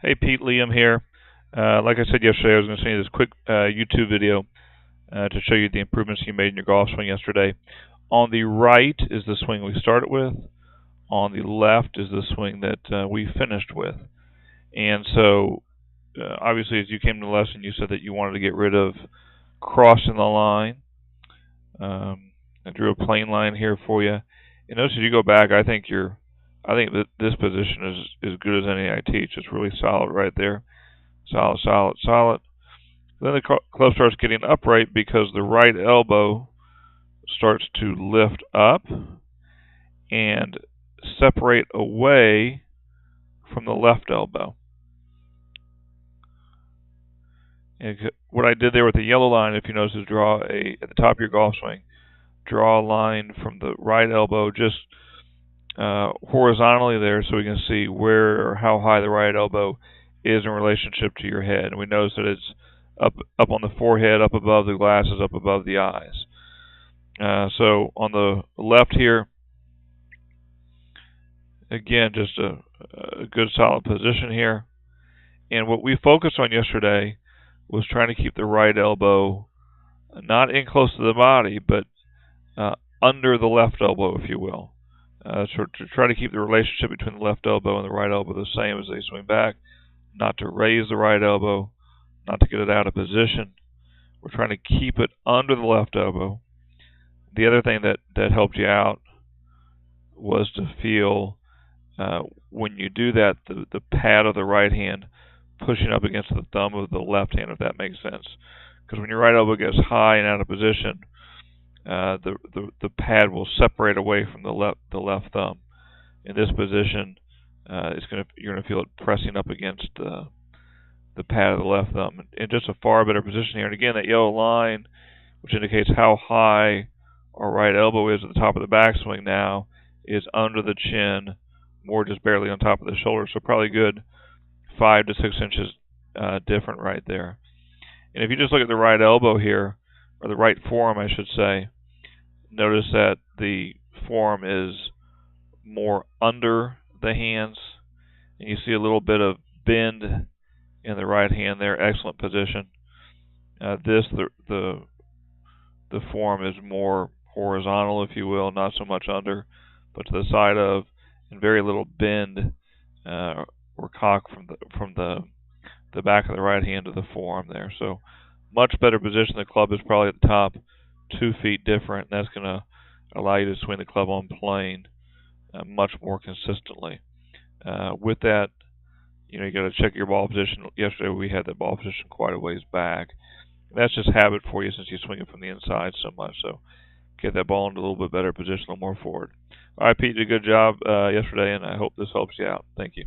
Hey Pete, Liam here. Like I said yesterday, I was going to send you this quick YouTube video to show you the improvements you made in your golf swing yesterday. On the right is the swing we started with. On the left is the swing that we finished with. And so, obviously, as you came to the lesson, you said that you wanted to get rid of crossing the line. I drew a plain line here for you. And notice as you go back, I think that this position is as good as any I teach. It's really solid right there. Solid, solid, solid. Then the club starts getting upright because the right elbow starts to lift up and separate away from the left elbow. And what I did there with the yellow line, if you notice, is at the top of your golf swing, draw a line from the right elbow just horizontally there, so we can see where or how high the right elbow is in relationship to your head. And we notice that it's up on the forehead, up above the glasses, up above the eyes. So on the left here, again, just a good solid position here. And what we focused on yesterday was trying to keep the right elbow not in close to the body, but under the left elbow, if you will. So to try to keep the relationship between the left elbow and the right elbow the same as they swing back, not to raise the right elbow, not to get it out of position. We're trying to keep it under the left elbow. The other thing that helped you out was to feel when you do that, the pad of the right hand pushing up against the thumb of the left hand, if that makes sense. Because when your right elbow gets high and out of position, the pad will separate away from the left thumb. In this position, you're gonna feel it pressing up against the pad of the left thumb, and just a far better position here. And again, that yellow line, which indicates how high our right elbow is at the top of the backswing now, is under the chin, more just barely on top of the shoulder. So probably good 5 to 6 inches different right there. And if you just look at the right elbow here, or the right forearm, I should say, notice that the forearm is more under the hands, and you see a little bit of bend in the right hand there. Excellent position. The forearm is more horizontal, if you will, not so much under, but to the side of, and very little bend or cock from the back of the right hand to the forearm there. So much better position. The club is probably at the top 2 feet different, and that's going to allow you to swing the club on plane much more consistently. With that, you got to check your ball position. Yesterday we had that ball position quite a ways back. That's just habit for you since you swing it from the inside so much. So get that ball into a little bit better position, a little more forward. All right, Pete, you did a good job yesterday, and I hope this helps you out. Thank you.